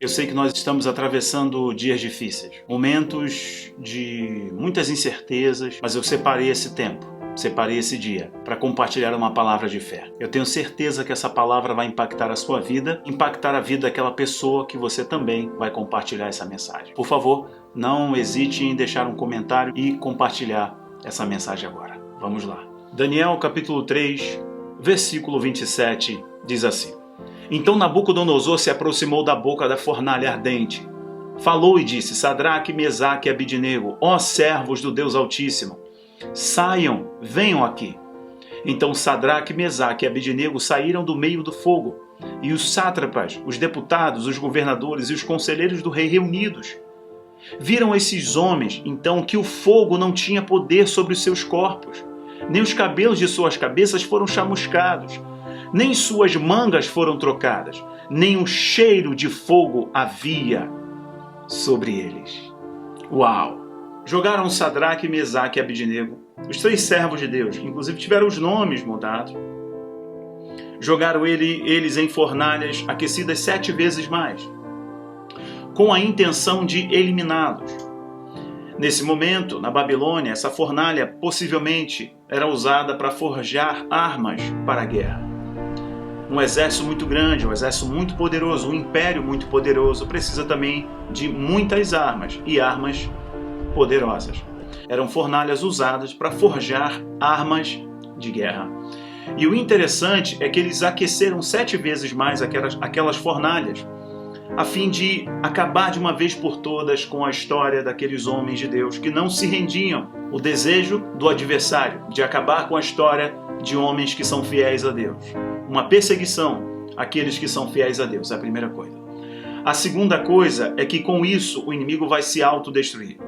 Eu sei que nós estamos atravessando dias difíceis, momentos de muitas incertezas, mas eu separei esse tempo, separei esse dia para compartilhar uma palavra de fé. Eu tenho certeza que essa palavra vai impactar a sua vida, impactar a vida daquela pessoa que você também vai compartilhar essa mensagem. Por favor, não hesite em deixar um comentário e compartilhar essa mensagem agora. Vamos lá. Daniel capítulo 3, versículo 27 diz assim: Então Nabucodonosor se aproximou da boca da fornalha ardente. Falou e disse: Sadraque, Mesaque e Abidnego, ó servos do Deus Altíssimo, saiam, venham aqui. Então Sadraque, Mesaque e Abidnego saíram do meio do fogo, e os sátrapas, os deputados, os governadores e os conselheiros do rei reunidos. Viram esses homens, então, que o fogo não tinha poder sobre os seus corpos, nem os cabelos de suas cabeças foram chamuscados, nem suas mangas foram trocadas, nem um cheiro de fogo havia sobre eles. Uau! Jogaram Sadraque, Mesaque e Abidnego, os três servos de Deus, que inclusive tiveram os nomes mudados. Jogaram eles em fornalhas aquecidas 7 vezes mais, com a intenção de eliminá-los. Nesse momento, na Babilônia, essa fornalha possivelmente era usada para forjar armas para a guerra. Um exército muito grande, um exército muito poderoso, um império muito poderoso precisa também de muitas armas, e armas poderosas. Eram fornalhas usadas para forjar armas de guerra. E o interessante é que eles aqueceram 7 vezes mais aquelas fornalhas, a fim de acabar de uma vez por todas com a história daqueles homens de Deus que não se rendiam. O desejo do adversário de acabar com a história de homens que são fiéis a Deus. Uma perseguição àqueles que são fiéis a Deus, é a primeira coisa. A segunda coisa é que com isso o inimigo vai se autodestruir.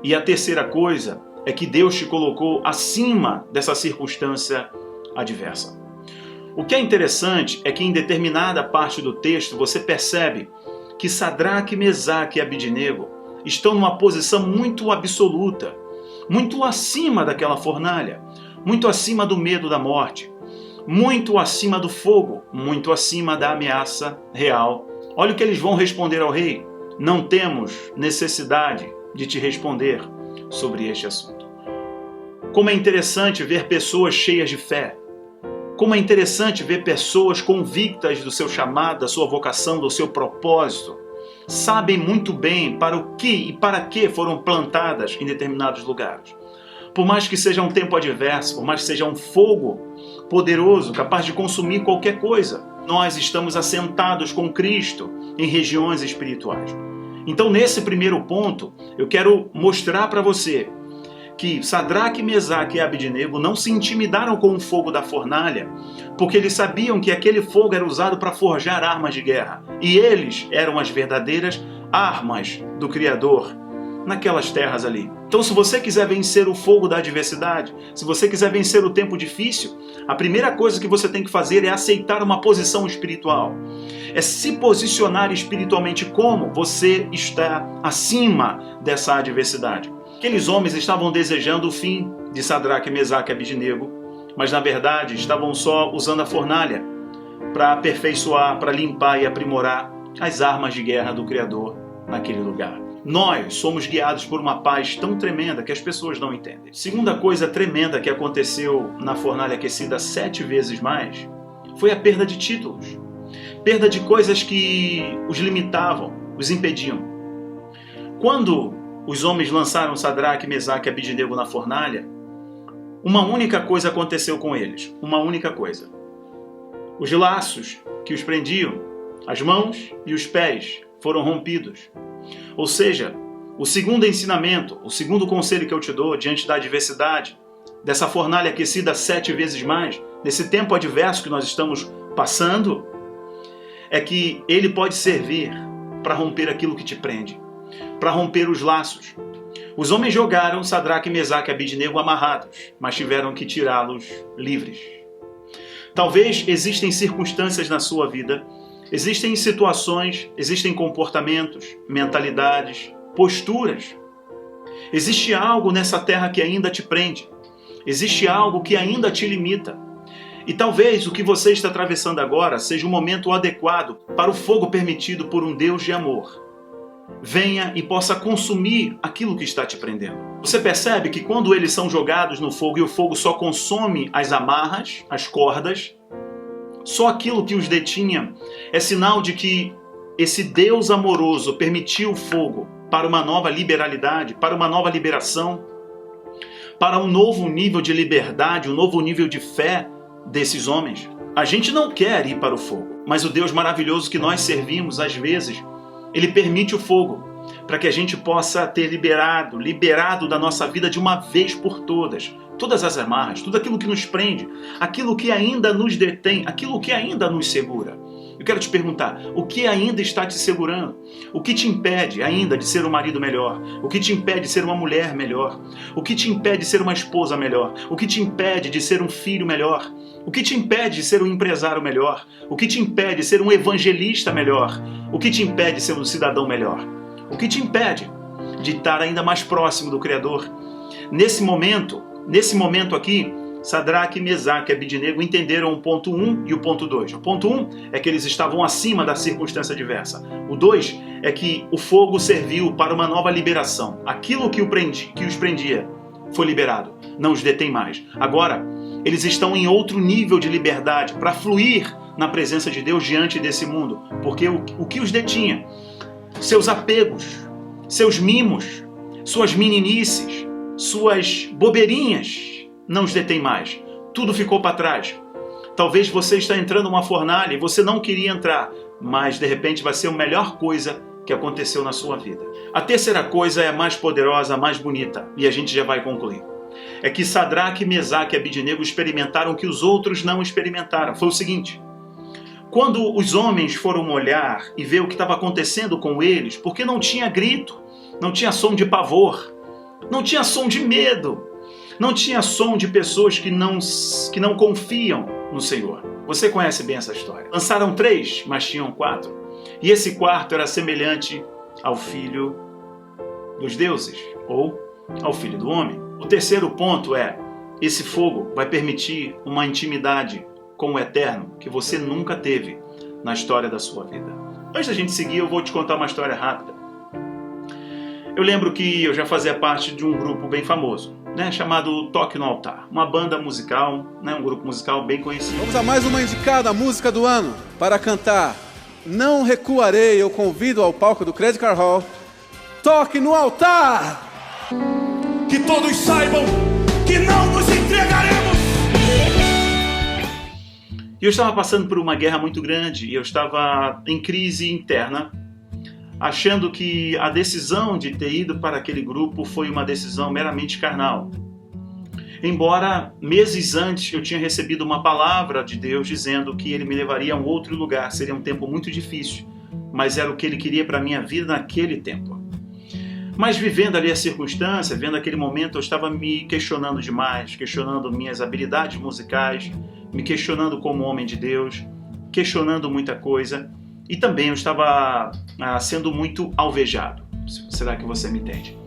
E a terceira coisa é que Deus te colocou acima dessa circunstância adversa. O que é interessante é que em determinada parte do texto você percebe que Sadraque, Mesaque e Abidnego estão numa posição muito absoluta, muito acima daquela fornalha, muito acima do medo da morte, muito acima do fogo, muito acima da ameaça real. Olha o que eles vão responder ao rei: não temos necessidade de te responder sobre este assunto. Como é interessante ver pessoas cheias de fé. Como é interessante ver pessoas convictas do seu chamado, da sua vocação, do seu propósito. Sabem muito bem para o que e para que foram plantadas em determinados lugares. Por mais que seja um tempo adverso, por mais que seja um fogo poderoso, capaz de consumir qualquer coisa, nós estamos assentados com Cristo em regiões espirituais. Então, nesse primeiro ponto, eu quero mostrar para você que Sadraque, Mesaque e Abidnego não se intimidaram com o fogo da fornalha, porque eles sabiam que aquele fogo era usado para forjar armas de guerra. E eles eram as verdadeiras armas do Criador naquelas terras ali. Então, se você quiser vencer o fogo da adversidade, se você quiser vencer o tempo difícil, a primeira coisa que você tem que fazer é aceitar uma posição espiritual. É se posicionar espiritualmente como você está acima dessa adversidade. Aqueles homens estavam desejando o fim de Sadraque, Mesaque e Abidnego, mas na verdade estavam só usando a fornalha para aperfeiçoar, para limpar e aprimorar as armas de guerra do Criador naquele lugar. Nós somos guiados por uma paz tão tremenda que as pessoas não entendem. Segunda coisa tremenda que aconteceu na fornalha aquecida 7 vezes mais foi a perda de títulos. Perda de coisas que os limitavam, os impediam. Quando os homens lançaram Sadraque, Mesaque e Abidnego na fornalha, uma única coisa aconteceu com eles. Uma única coisa. Os laços que os prendiam, as mãos e os pés foram rompidos. Ou seja, o segundo ensinamento, o segundo conselho que eu te dou diante da adversidade, dessa fornalha aquecida 7 vezes mais, nesse tempo adverso que nós estamos passando, é que ele pode servir para romper aquilo que te prende, para romper os laços. Os homens jogaram Sadraque, Mesaque e Abidnego amarrados, mas tiveram que tirá-los livres. Talvez existem circunstâncias na sua vida, existem situações, existem comportamentos, mentalidades, posturas. Existe algo nessa terra que ainda te prende. Existe algo que ainda te limita. E talvez o que você está atravessando agora seja o momento adequado para o fogo permitido por um Deus de amor venha e possa consumir aquilo que está te prendendo. Você percebe que quando eles são jogados no fogo e o fogo só consome as amarras, as cordas, só aquilo que os detinha, é sinal de que esse Deus amoroso permitiu o fogo para uma nova liberalidade, para uma nova liberação, para um novo nível de liberdade, um novo nível de fé desses homens. A gente não quer ir para o fogo, mas o Deus maravilhoso que nós servimos, às vezes, Ele permite o fogo para que a gente possa ter liberado da nossa vida de uma vez por todas as amarras, tudo aquilo que nos prende, aquilo que ainda nos detém, aquilo que ainda nos segura. Eu quero te perguntar, o que ainda está te segurando? O que te impede ainda de ser um marido melhor? O que te impede de ser uma mulher melhor? O que te impede de ser uma esposa melhor? O que te impede de ser um filho melhor? O que te impede de ser um empresário melhor? O que te impede de ser um evangelista melhor? O que te impede de ser um cidadão melhor? O que te impede de estar ainda mais próximo do Criador? Nesse momento aqui, Sadraque, Mesaque e Abidnego entenderam o ponto 1 e o ponto 2. O ponto 1 é que eles estavam acima da circunstância adversa. O 2 é que o fogo serviu para uma nova liberação. Aquilo que os prendia foi liberado, não os detém mais. Agora, eles estão em outro nível de liberdade para fluir na presença de Deus diante desse mundo. Porque o que os detinha? Seus apegos, seus mimos, suas meninices, suas bobeirinhas, não os detém mais. Tudo ficou para trás. Talvez você está entrando numa fornalha e você não queria entrar, mas de repente vai ser a melhor coisa que aconteceu na sua vida. A terceira coisa é a mais poderosa, a mais bonita, e a gente já vai concluir. É que Sadraque, Mesaque e Abidnego experimentaram o que os outros não experimentaram. Foi o seguinte: quando os homens foram olhar e ver o que estava acontecendo com eles, porque não tinha grito, não tinha som de pavor, não tinha som de medo, não tinha som de pessoas que não confiam no Senhor. Você conhece bem essa história. Lançaram 3, mas tinham 4. E esse quarto era semelhante ao filho dos deuses, ou ao filho do homem. O terceiro ponto é: esse fogo vai permitir uma intimidade com o Eterno que você nunca teve na história da sua vida. Antes da gente seguir, eu vou te contar uma história rápida. Eu lembro que eu já fazia parte de um grupo bem famoso, chamado Toque no Altar. Uma banda musical, um grupo musical bem conhecido. Vamos a mais uma indicada música do ano para cantar Não Recuarei. Eu convido ao palco do Credit Card Hall Toque no Altar. Que todos saibam que não nos entregaremos. E eu estava passando por uma guerra muito grande e eu estava em crise interna, achando que a decisão de ter ido para aquele grupo foi uma decisão meramente carnal. Embora meses antes eu tinha recebido uma palavra de Deus dizendo que Ele me levaria a um outro lugar, seria um tempo muito difícil, mas era o que Ele queria para a minha vida naquele tempo. Mas vivendo ali a circunstância, vendo aquele momento, eu estava me questionando demais, questionando minhas habilidades musicais, me questionando como homem de Deus, questionando muita coisa. E também eu estava sendo muito alvejado. Será que você me entende?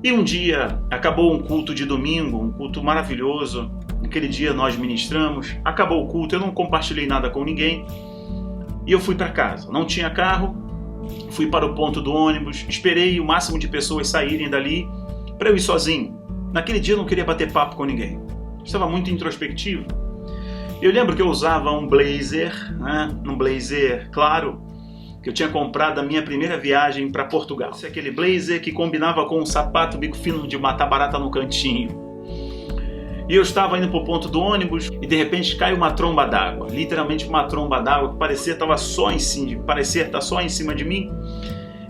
E um dia acabou um culto de domingo, um culto maravilhoso. Naquele dia nós ministramos. Acabou o culto, eu não compartilhei nada com ninguém. E eu fui para casa. Não tinha carro, fui para o ponto do ônibus. Esperei o máximo de pessoas saírem dali para eu ir sozinho. Naquele dia eu não queria bater papo com ninguém. Estava muito introspectivo. Eu lembro que eu usava um blazer, um blazer claro, que eu tinha comprado na minha primeira viagem para Portugal. Esse é aquele blazer que combinava com um sapato bico fino de matar barata no cantinho. E eu estava indo para o ponto do ônibus e de repente cai uma tromba d'água, literalmente uma tromba d'água que parecia estar só em cima de mim.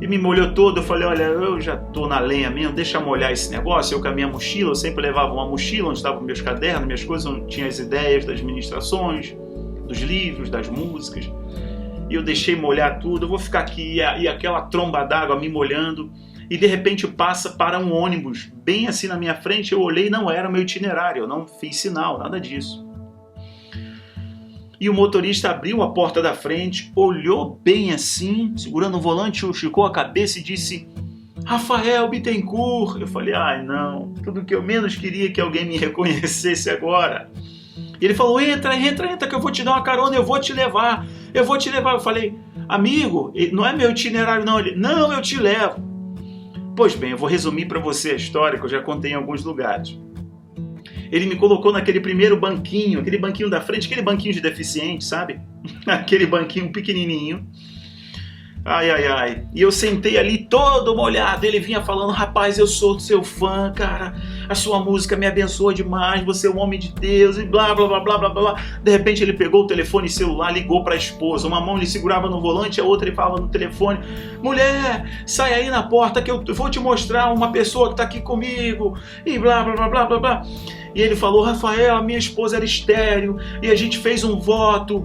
E me molhou todo. Eu falei: olha, eu já estou na lenha mesmo, deixa molhar esse negócio. Eu com a minha mochila, eu sempre levava uma mochila onde estavam meus cadernos, minhas coisas, onde tinha as ideias das ministrações, dos livros, das músicas. E eu deixei molhar tudo. Eu vou ficar aqui e aquela tromba d'água me molhando. E de repente passa para um ônibus bem assim na minha frente. Eu olhei, não era o meu itinerário, eu não fiz sinal, nada disso. E o motorista abriu a porta da frente, olhou bem assim, segurando o volante, esticou a cabeça e disse: Rafael Bittencourt. Eu falei: ai não, tudo que eu menos queria que alguém me reconhecesse agora. E ele falou, entra que eu vou te dar uma carona, eu vou te levar. Eu falei, amigo, não é meu itinerário não. Ele, não, eu te levo. Pois bem, eu vou resumir para você a história que eu já contei em alguns lugares. Ele me colocou naquele primeiro banquinho, aquele banquinho da frente, aquele banquinho de deficiente, sabe? Aquele banquinho pequenininho. Ai. E eu sentei ali todo molhado. Ele vinha falando, rapaz, eu sou seu fã, cara. A sua música me abençoa demais. Você é um homem de Deus e blá, blá, blá, blá, blá, blá. De repente ele pegou o telefone celular, ligou para a esposa. Uma mão ele segurava no volante, a outra ele falava no telefone. Mulher, sai aí na porta que eu vou te mostrar uma pessoa que tá aqui comigo. E blá, blá, blá, blá, blá, blá. E ele falou, Rafael, a minha esposa era estéril e a gente fez um voto,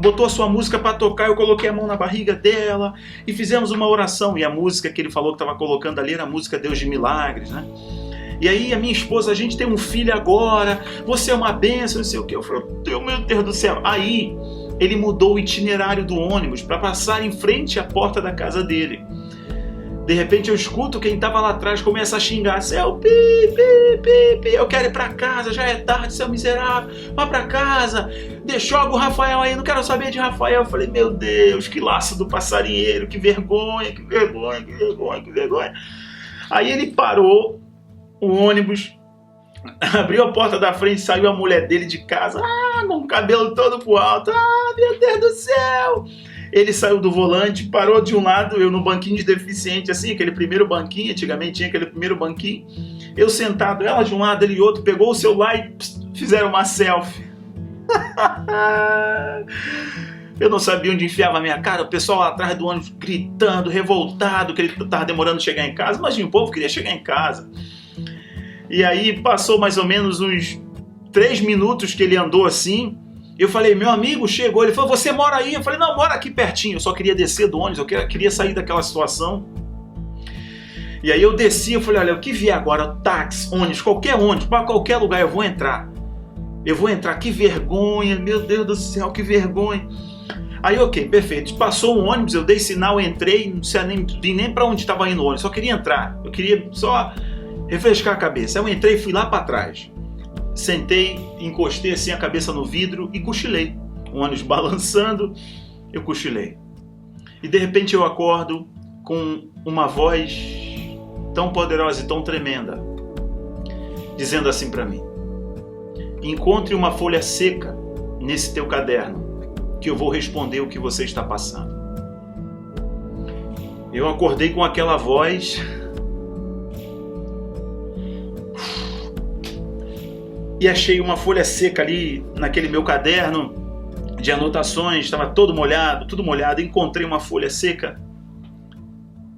botou a sua música para tocar, eu coloquei a mão na barriga dela e fizemos uma oração. E a música que ele falou que estava colocando ali era a música Deus de Milagres, né? E aí a minha esposa, a gente tem um filho agora, você é uma bênção, não sei o que. Eu falei, meu Deus do céu. Aí ele mudou o itinerário do ônibus para passar em frente à porta da casa dele. De repente eu escuto quem estava lá atrás começa a xingar, seu pi, eu quero ir para casa, já é tarde, seu miserável, vá para casa, joga o Rafael aí, não quero saber de Rafael. Eu falei, meu Deus, que laço do passarinheiro, que vergonha. Aí ele parou o ônibus, abriu a porta da frente, saiu a mulher dele de casa, com o cabelo todo pro alto, meu Deus do céu. Ele saiu do volante, parou de um lado, eu no banquinho de deficiente, assim, aquele primeiro banquinho, antigamente tinha aquele primeiro banquinho, eu sentado, ela de um lado, ele de outro, pegou o celular e fizeram uma selfie. Eu não sabia onde enfiava a minha cara, o pessoal lá atrás do ônibus gritando, revoltado, que ele estava demorando a chegar em casa. Imagina, o povo queria chegar em casa. E aí passou mais ou menos uns 3 minutos que ele andou assim. Eu falei, meu amigo chegou. Ele falou, você mora aí? Eu falei, não, mora aqui pertinho. Eu só queria descer do ônibus, eu queria sair daquela situação. E aí eu desci, eu falei, olha, o que vier agora, táxi, ônibus, para qualquer lugar eu vou entrar. Que vergonha, meu Deus do céu, que vergonha. Aí, ok, perfeito. Passou um ônibus, eu dei sinal, entrei, não sei nem para onde estava indo o ônibus, só queria entrar. Eu queria só refrescar a cabeça. Aí eu entrei e fui lá para trás. Sentei, encostei assim a cabeça no vidro e cochilei. O ônibus balançando, eu cochilei. E de repente eu acordo com uma voz tão poderosa e tão tremenda, dizendo assim para mim: encontre uma folha seca nesse teu caderno, que eu vou responder o que você está passando. Eu acordei com aquela voz e achei uma folha seca ali naquele meu caderno de anotações, estava todo molhado, tudo molhado. Encontrei uma folha seca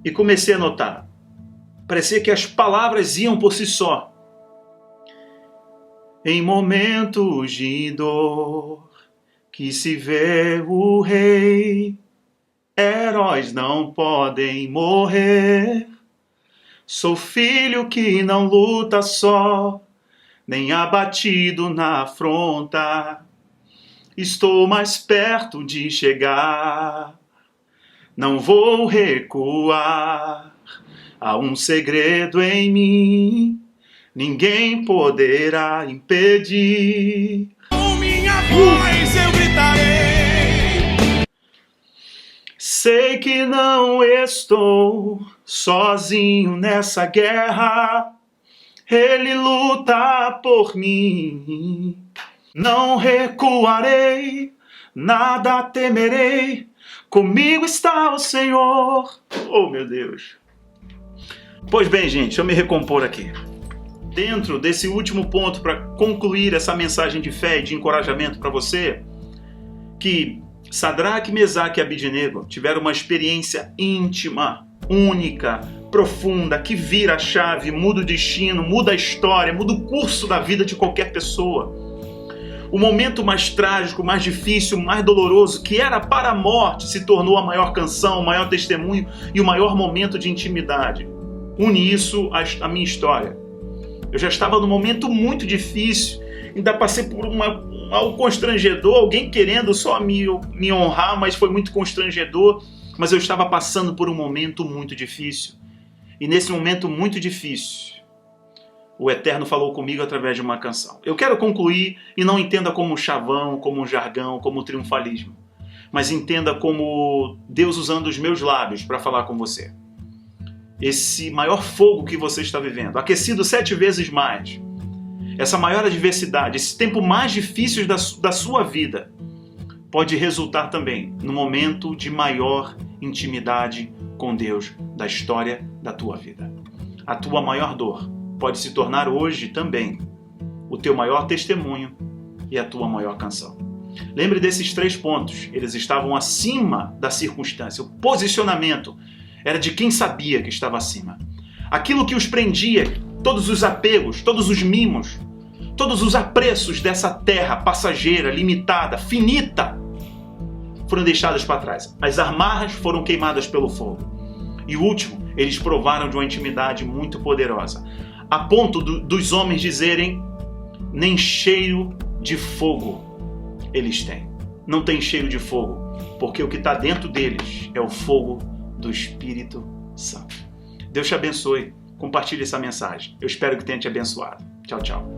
e comecei a anotar. Parecia que as palavras iam por si só. Em momentos de dor que se vê o rei, heróis não podem morrer. Sou filho que não luta só, nem abatido na afronta. Estou mais perto de chegar, não vou recuar. Há um segredo em mim, ninguém poderá impedir. Com minha voz eu gritarei. Sei que não estou sozinho nessa guerra. Ele luta por mim. Não recuarei, nada temerei. Comigo está o Senhor. Oh, meu Deus. Pois bem, gente, deixa eu me recompor aqui. Dentro desse último ponto, para concluir essa mensagem de fé e de encorajamento para você, que Sadraque, Mesaque e Abidnego tiveram uma experiência íntima, única, profunda, que vira a chave, muda o destino, muda a história, muda o curso da vida de qualquer pessoa. O momento mais trágico, mais difícil, mais doloroso, que era para a morte, se tornou a maior canção, o maior testemunho e o maior momento de intimidade. Une isso à minha história. Eu já estava num momento muito difícil, ainda passei por algo constrangedor, alguém querendo só me honrar, mas foi muito constrangedor. Mas eu estava passando por um momento muito difícil. E nesse momento muito difícil, O Eterno falou comigo através de uma canção. Eu quero concluir, e não entenda como um chavão, como um jargão, como um triunfalismo, mas entenda como Deus usando os meus lábios para falar com você. Esse maior fogo que você está vivendo, aquecido 7 vezes mais, essa maior adversidade, esse tempo mais difícil da sua vida, pode resultar também no momento de maior intimidade com Deus da história da tua vida. A tua maior dor pode se tornar hoje também o teu maior testemunho e a tua maior canção. Lembre desses 3 pontos, eles estavam acima da circunstância. O posicionamento era de quem sabia que estava acima. Aquilo que os prendia, todos os apegos, todos os mimos, todos os apreços dessa terra passageira, limitada, finita, foram deixadas para trás. As amarras foram queimadas pelo fogo. E o último, eles provaram de uma intimidade muito poderosa, a ponto dos homens dizerem: nem cheiro de fogo eles têm. Não tem cheiro de fogo, porque o que está dentro deles é o fogo do Espírito Santo. Deus te abençoe. Compartilhe essa mensagem. Eu espero que tenha te abençoado. Tchau, tchau.